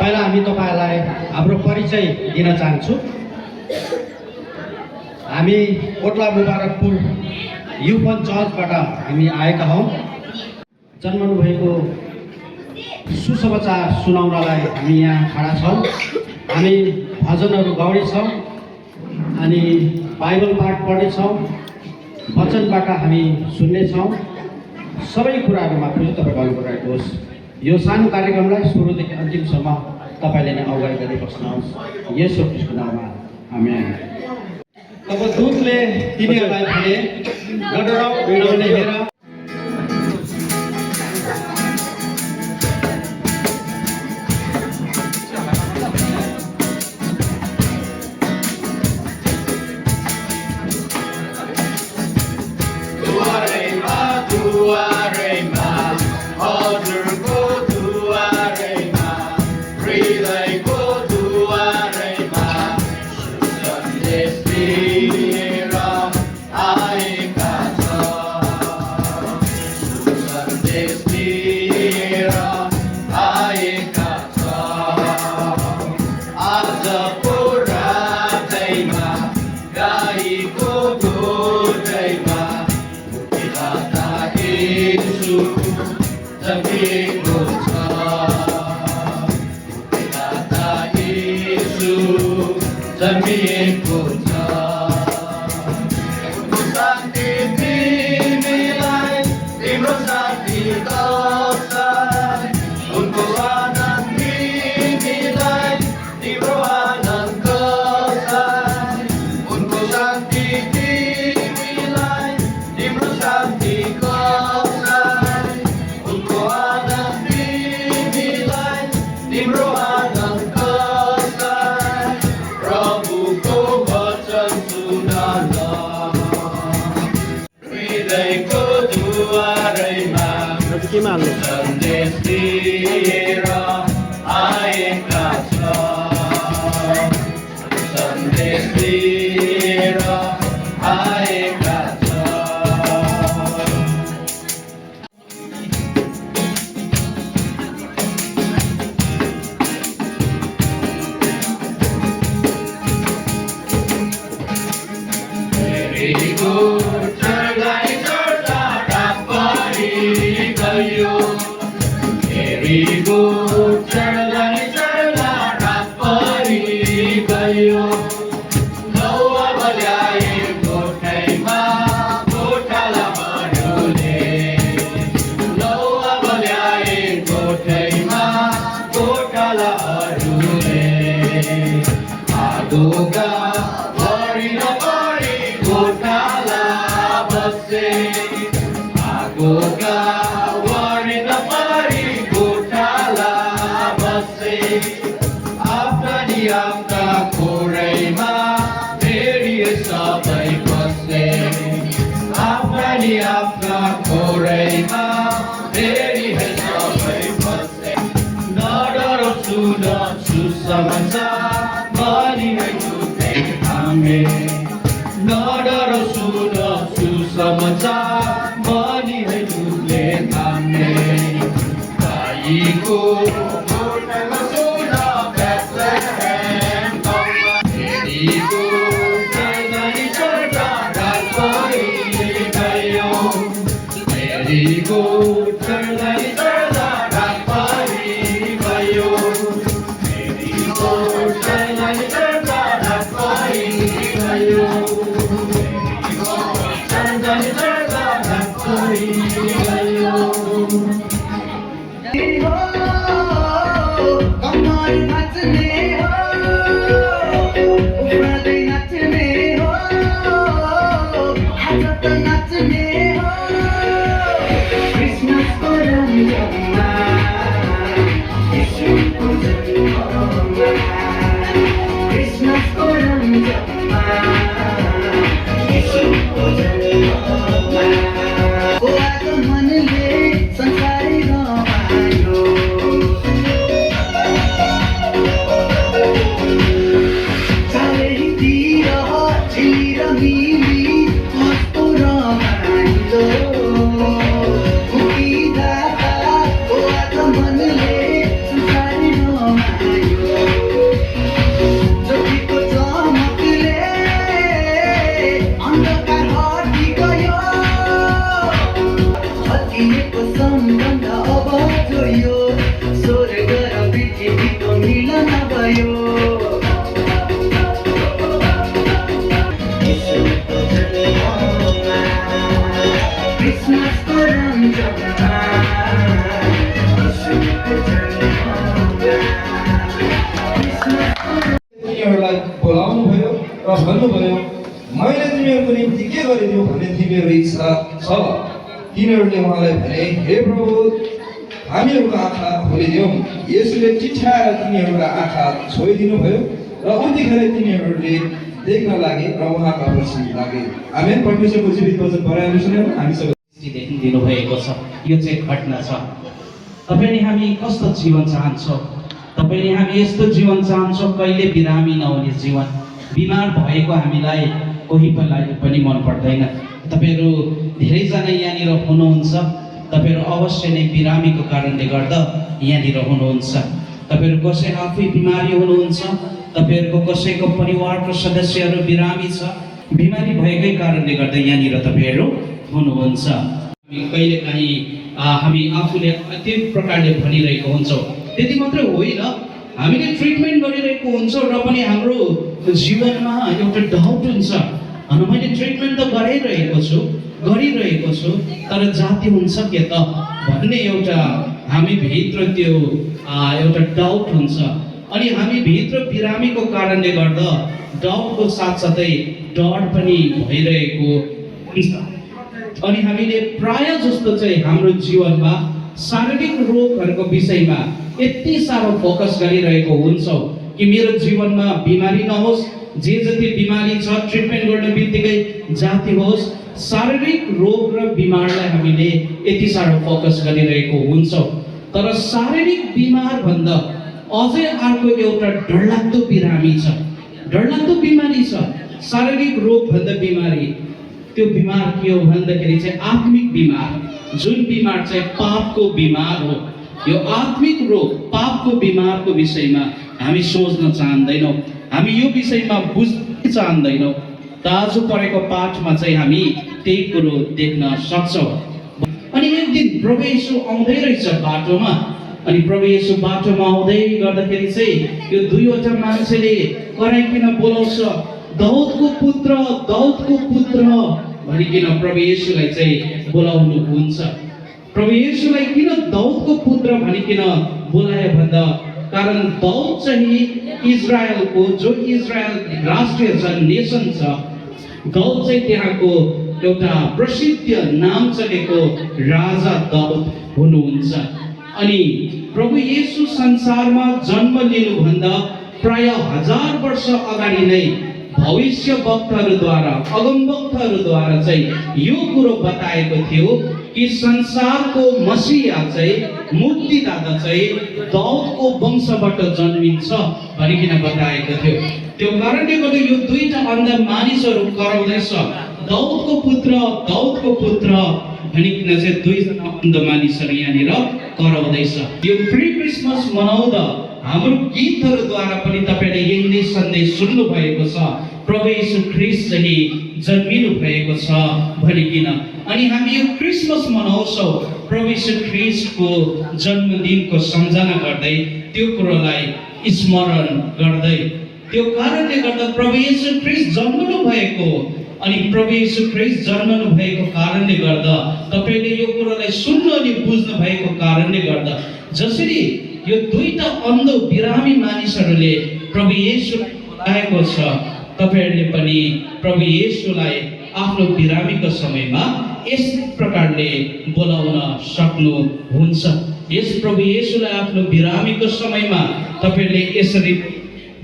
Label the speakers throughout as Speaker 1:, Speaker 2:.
Speaker 1: पहिला हामी तपाईहरुलाई हाम्रो परिचय दिन चाहन्छु। हामी कोटला मुबारकपुर युफन चर्चबाट हामी आएका हौं। जन्मनु भएको सुसमाचार सुनाउनलाई हामी यहाँ खडा छौं। हामी भजनहरू गाउनेछौं अनि बाइबल पाठ पढ्नेछौं, वचनबाट हामी सुन्नेछौं। सबै कुराहरुमा खुसी तपाईको अनुग्रह होस्। यो सानो कार्यक्रमलाई सुरुदेखि अन्तिमसम्म तपाईले नै अगुवाई गरी बस्नुहोस्। येशू ख्रीष्टको नाममा आमेन। तब दूतले तिनीहरूलाई भने, नडराऊ, बिराउने हेर,
Speaker 2: तिनीहरूलाई बोलाउनुभयो र भन्नुभयो मैले तिमीहरूको निम्ति के गरिदियो भन्ने तिमीहरू इच्छा छ। तिनीहरूले उहाँलाई भने हे प्रभु हामीहरूको आँखा खोलिदियौँ। यसले टिठ्याएर तिनीहरूका आँखा छोइदिनु भयो र उतिखेर तिनीहरूले देख्न लागे र उहाँका पछि लागे। आमेन। परमेश्वरको जीवित वचन पढाइनु सुन्यौँ। हामी सबै
Speaker 3: दिनुभएको छ। यो चाहिँ घटना छ। तपाईँले हामी कस्तो जीवन चाहन्छौँ? तपाईँले हामी यस्तो जीवन चाहन्छौँ कहिले बिरामी नहुने जीवन। बिमार भएको हामीलाई कोही पनि मन पर्दैन। तपाईँहरू धेरैजना यहाँनिर हुनुहुन्छ। तपाईँहरू अवश्य नै बिरामीको कारणले गर्दा यहाँनिर हुनुहुन्छ। तपाईँहरू कसै आफै बिमारी हुनुहुन्छ। तपाईँहरूको कसैको परिवारको सदस्यहरू बिरामी छ। बिमारी भएकै कारणले गर्दा यहाँनिर तपाईँहरू हुनुहुन्छ। कहिलेकाहीँ हामी आफूले त्यो प्रकारले भनिरहेको हुन्छौँ। त्यति मात्रै होइन, हामीले ट्रिटमेन्ट गरिरहेको हुन्छौँ र पनि हाम्रो जीवनमा एउटा डाउट हुन्छ। अनि मैले ट्रिटमेन्ट त गरिरहेको छु तर जाति हुन्छ के त भन्ने एउटा हामी भित्र त्यो एउटा डाउट हुन्छ। अनि हामी भित्र बिरामीको कारणले गर्दा डाउटको साथसाथै डर पनि भइरहेको हुन्छ। अनि हामीले प्राय जस्तो चाहिँ हाम्रो जीवनमा शारीरिक रोगहरूको विषयमा यति साह्रो फोकस गरिरहेको हुन्छौँ कि मेरो जीवनमा बिमारी नहोस्। जे जति बिमारी छ ट्रिटमेन्ट गर्ने बित्तिकै जाति होस्। शारीरिक रोग र बिमारलाई हामीले यति साह्रो फोकस गरिरहेको हुन्छौँ। तर शारीरिक बिमार भन्दा अझै अर्को एउटा डरलाग्दो बिरामी छ, डरलाग्दो बिमारी छ। शारीरिक रोग भन्दा बिमारी, त्यो बिमार के हो भन्दाखेरि चाहिँ आत्मिक बिमार। जुन बिमार चाहिँ पापको बिमार हो। यो आत्मिक रोग पापको बिमारको विषयमा हामी सोच्न चाहँदैनौँ। हामी यो विषयमा बुझ्न चाहँदैनौँ। दाजु परेको पाठमा चाहिँ हामी त्यही कुरो देख्न सक्छौँ। अनि एक दिन प्रभु येशू आउँदै रहेछ बाटोमा। अनि प्रभु येशू बाटोमा आउँदै गर्दाखेरि चाहिँ यो दुईवटा मान्छेले कराइकन बोलाउँछ, दाउदको पुत्र भनिकन प्रभु येशूलाई चाहिँ बोलाउनु हुन्छ। प्रभु येशूलाई किन दाउदको पुत्र भनिकन बोलायो भन्दा कारण दाउद चाहिँ इजरायलको जो इजरायल राष्ट्रिय नेसन छ, दाउद चाहिँ त्यहाँको एउटा प्रसिद्ध नाम चलेको राजा दाउद हुनुहुन्छ। अनि प्रभु येशू संसारमा जन्म लिनुभन्दा प्राय 1000 वर्ष अगाडि नै भविष्य वक्ताहरूद्वारा अगमवक्ताहरूद्वारा चाहिँ यो कुरो बताएको थियो कि संसारको मसीहा चाहिँ मुक्तिदाता चाहिँ दाउदको वंशबाट जन्मिन्छ भनिकन बताएको थियो। त्यो कारणले गर्दा यो दुईटा अन्ध मानिसहरू कराउँदैछ, दाउदको पुत्र भनिकन चाहिँ दुईजना अन्ध मानिसहरू यहाँनिर कराउँदैछ। यो प्री क्रिसमस मनाउँदा हाम्रो गीतहरूद्वारा पनि तपाईँले यही नै सन्देश सुन्नु भएको छ, प्रभु येशू ख्रीष्ट चाहिँ जन्मिनु भएको छ भनिकन। अनि हामी यो क्रिसमस मनाउँछौँ प्रभु येशू ख्रीष्टको जन्मदिनको सम्झना गर्दै, त्यो कुरोलाई स्मरण गर्दै। त्यो कारणले गर्दा प्रभु येशू ख्रीष्ट जन्मनु भएको, अनि प्रभु येशू ख्रीष्ट जन्मनु भएको कारणले गर्दा तपाईँले यो कुरोलाई सुन्नु अनि बुझ्नु भएको कारणले गर्दा जसरी यो दुईटा अन्ध बिरामी मानिसहरूले प्रभु येशूलाई बोलाएको छ, तपाईँहरूले पनि प्रभु येशूलाई आफ्नो बिरामीको समयमा यस प्रकारले बोलाउन सक्नुहुन्छ। यस प्रभु येशूलाई आफ्नो बिरामीको समयमा तपाईँहरूले यसरी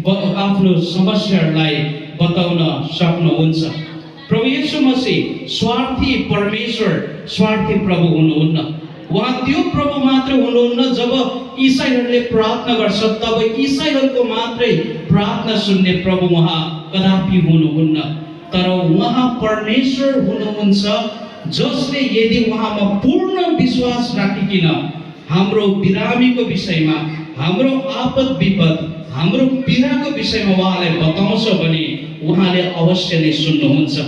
Speaker 3: आफ्नो समस्याहरूलाई बताउन सक्नुहुन्छ। प्रभु येशू मसीह स्वार्थी परमेश्वर, स्वार्थी प्रभु हुनुहुन्न। उहाँ त्यो प्रभु मात्र हुनुहुन्न जब इसाईहरूले प्रार्थना गर्छ तब इसाईहरूको मात्रै प्रार्थना सुन्ने प्रभु उहाँ कदापि हुनुहुन्न। तर उहाँ परमेश्वर हुनुहुन्छ जसले यदि उहाँमा पूर्ण विश्वास राखिकन हाम्रो बिरामीको विषयमा, हाम्रो आपद विपद, हाम्रो पीडाको विषयमा उहाँलाई बताउँछ भने उहाँले अवश्य नै सुन्नुहुन्छ।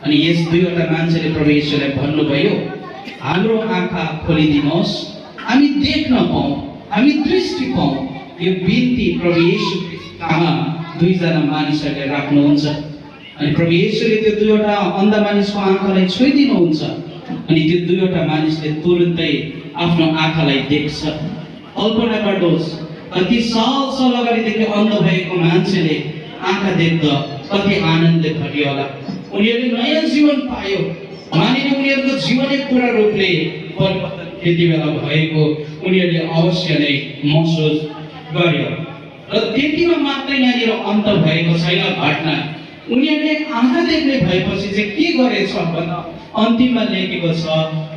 Speaker 3: अनि यस दुईवटा मान्छेले प्रभु येशूलाई भन्नुभयो, हाम्रो आँखा खोलिदिनुहोस्, हामी देख्न पाऊँ, हामी दृष्टि पाऊँ। यो बिन्ती प्रभु येशू कहाँ दुईजना मानिसहरूले राख्नुहुन्छ। अनि प्रभु येशूले त्यो दुईवटा अन्ध मानिसको आँखालाई छोइदिनुहुन्छ। अनि त्यो दुईवटा मानिसले तुरुन्तै आफ्नो आँखालाई देख्छ। कल्पना गर्नुहोस्, कति साल अगाडिदेखि अन्ध भएको मान्छेले आँखा देख्दा कति आनन्दले भरियो होला। उनीहरूले नयाँ जीवन पायो। मानिने उनीहरूको जीवन एक पूर्ण रूपले परिवर्तन त्यति बेला भएको उनीहरूले अवश्य नै महसुस गर्यो। र त्यतिमा मात्रै यहाँनिर अन्त भएको छैन घटना। उनीहरूले आँखा देख्ने भएपछि चाहिँ के गरेछ भन्दा अन्तिममा लेखेको छ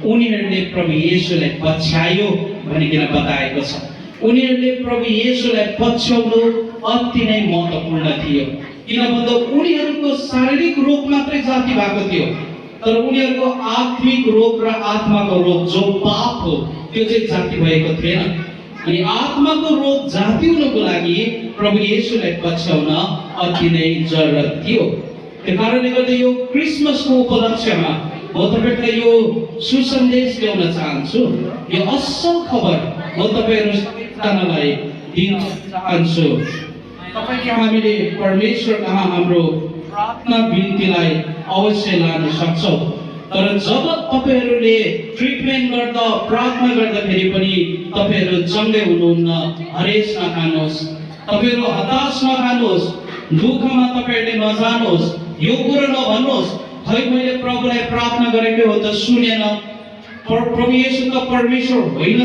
Speaker 3: उनीहरूले प्रभु येशूलाई पछ्यायो भनिकन बताएको छ। उनीहरूले प्रभु येशूलाई पछ्याउनु अति नै महत्त्वपूर्ण थियो। किन भन्दा उनीहरूको शारीरिक रोग मात्रै जाति भएको थियो, तर उनीहरूको आत्मिक रोग र आत्माको रोग जो पाप हो त्यो चाहिँ जाति भएको थिएन। अनि आत्माको रोग जाति हुनको लागि प्रभु येशूलाई पछ्याउन अति नै जरुरत थियो। त्यो कारणले गर्दा यो क्रिसमसको उपलक्ष्यमा म तपाईहरुलाई यो सुसन्देश ल्याउन चाहन्छु। यो असल खबर म तपाईहरु सबैजनालाई दिन चाहन्छु। तपाईले हामीले परमेश्वर कहाँ हाम्रो प्रार्थना बिन्तीलाई अवश्य लान सक्छौं। तर जब तपाईहरुले ट्रिटमेन्ट गर्दा प्रार्थना गर्दाखेरि पनि तपाईहरु चङ्गे हुनुहुन्न, हरेस नखानुहोस्, तपाईहरु हताश नखानुहोस्, दुःखमा तपाईहरुले नजानुहोस्, यो कुरो नभन्नुहोस् खै मैले प्रभुलाई प्रार्थना गरेको हो त सुनेन, प्रभु येशू त परमेश्वर होइन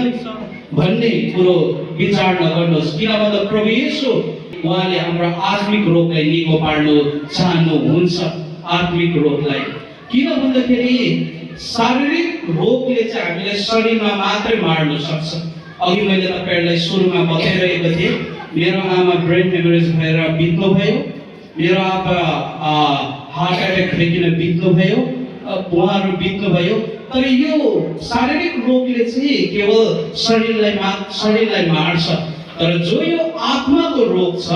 Speaker 3: भन्ने कुरो विचार नगर्नुहोस्। किन भन्दा प्रभु येशू उहाँले हाम्रो आत्मिक रोगलाई निको पार्नु चाहनुहुन्छ। आत्मिक रोगलाई किन भन्दाखेरि शारीरिक रोगले चाहिँ हामीलाई शरीरमा मात्रै मार्न सक्छ। अघि मैले तपाईहरुलाई सुरुमा बताइरहेको थिएँ, मेरो आमा ब्रेन हेमरेज भएर बित्नु भयो, मेरो आप्पा हार्ट एट्याक भइकन बित्नु भयो, उहाँहरू बित्नु भयो। तर यो शारीरिक रोगले चाहिँ केवल शरीरलाई मार्छ, तर जो यो आत्माको रोग छ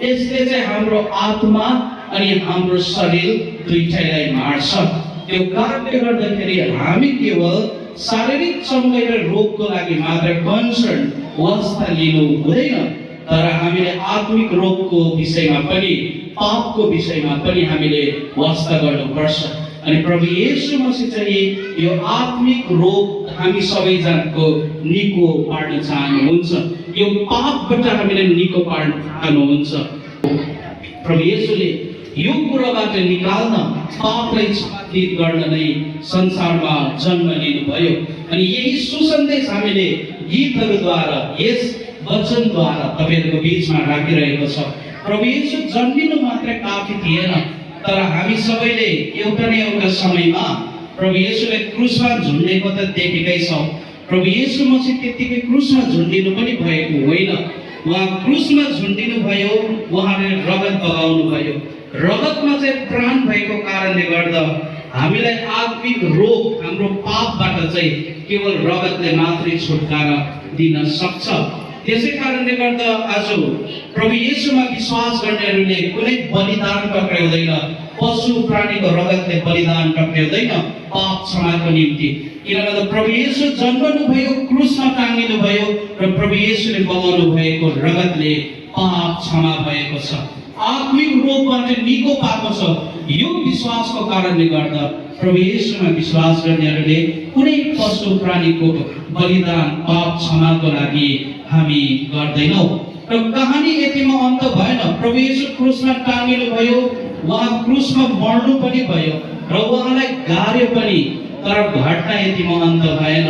Speaker 3: यसले चाहिँ हाम्रो आत्मा अनि हाम्रो शरीर दुईटैलाई मार्छ। त्यो कारणले गर्दाखेरि हामी केवल शारीरिक चङ्गाइ र रोगको लागि मात्र कन्सर्न वास्ता लिनु हुँदैन, तर हामीले आत्मिक रोगको विषयमा पनि पापको विषयमा पनि हामीले वास्ता गर्नुपर्छ। अनि प्रभु येशू मसीह चाहिँ यो आत्मिक रोग हामी सबैजनाको निको पार्न चाहनुहुन्छ। यो पापबाट हामीले निको पार्न चाहनुहुन्छ। प्रभु येशूले यो कुराबाट निकाल्न पापलाई क्षमादित गर्न नै संसारमा जन्म लिनुभयो। अनि यही सुसन्देश हामीले गीतहरूद्वारा यस वचनद्वारा तपाईहरुको बीचमा राखिरहेको छ। प्रभु येशू जन्मिनु मात्र काफी थिएन, तर हामी सबैले एउटा न एउटा समयमा प्रभु येशूले क्रुसमा झुन्डेको त देखेकै छौं। प्रभु येशू मसीह त्यतिकै क्रुसमा झुन्डिनु पनि भएको होइन। उहाँ क्रुसमा झुन्डिनु भयो, उहाँले रगत बगाउनु भयो। रगतमा चाहिँ प्राण भएको कारणले गर्दा हामीलाई आत्मिक रोग हाम्रो पापबाट चाहिँ केवल रगतले मात्रै छुटकारा दिन सक्छ। त्यसै कारणले गर्दा आज प्रभु येशूमा विश्वास गर्नेहरूले कुनै बलिदान टक्राउँदैन, पशु प्राणीको रगतले बलिदान टक्राउँदैन पाप क्षमाको निम्ति। किनभने प्रभु येशू जन्मनु भयो, क्रुसमा टाँगिनु भयो र प्रभु येशूले बगाउनु भएको रगतले पाप क्षमा भएको छ, आत्मिक रोगबाट निको पाएको छ। यो विश्वासको कारणले गर्दा प्रभु येशूमा विश्वास गर्नेहरूले कुनै पशु प्राणीको बलिदान पाप क्षमाको लागि हामी गर्दैनौँ। र कहानी यतिमा अन्त भएन। प्रभु येशू क्रुसमा टाँगिनु भयो, उहाँ क्रुसमा मर्नु पनि भयो र उहाँलाई गाड्यो पनि, तर घटना यतिमा अन्त भएन।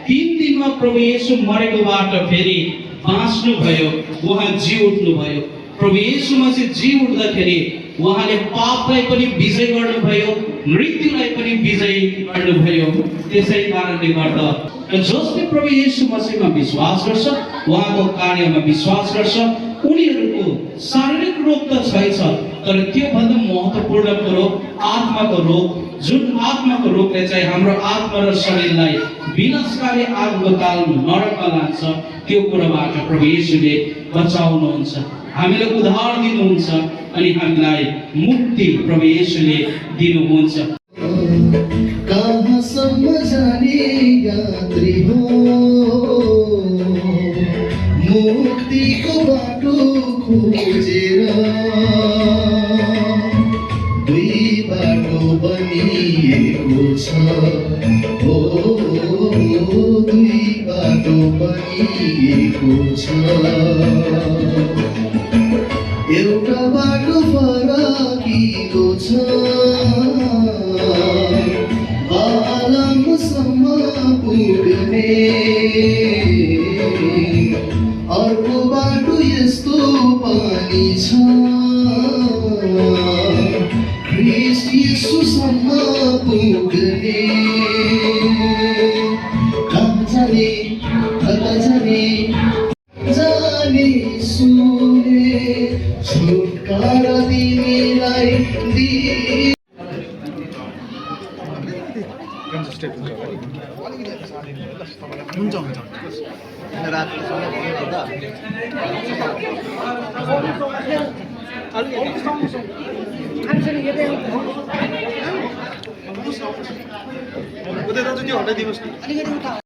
Speaker 3: 3 दिनमा प्रभु येशू मरेकोबाट फेरि बाँच्नु भयो, उहाँ जी उठ्नु भयो। प्रभु येशू मसीह जी उठ्दाखेरि उहाँले पापलाई पनि विजय गर्नुभयो, मृत्युलाई पनि विजय गर्नुभयो। त्यसै कारणले गर्दा जसले प्रभु येशू मसीहमा विश्वास गर्छ, उहाँको कार्यमा विश्वास गर्छ, उनीहरूको शारीरिक रोग त छैछ, तर त्यो भन्दा महत्त्वपूर्ण कुरो आत्माको रोग, जुन आत्माको रोगले चाहिँ हाम्रो आत्मा र शरीरलाई विनाशकारी आगोको तालमा नरकमा लान्छ, त्यो कुराबाट प्रभु येशूले बचाउनुहुन्छ, हामीलाई उद्धार दिनुहुन्छ अनि हामीलाई मुक्ति प्रभु येशूले दिनुहुन्छ।
Speaker 4: कहाँसम्म जाने यात्री हो, मुक्तिको बाटो खोजेर दुई बाटो बनिएको छ, हो दुई बाटो बनिएको छ एउटा बाटो फराकिलो छ आलमसम्म पुग्ने अर्को बाटो यस्तो पनि छ ख्रिस्ट यीशुसम्म पुग्ने कहाँ जाने कता जाने जाने सुने छुटकारा तिमीलाई दिए
Speaker 5: उतै दाजु त्यो हटाइदिनुहोस् न।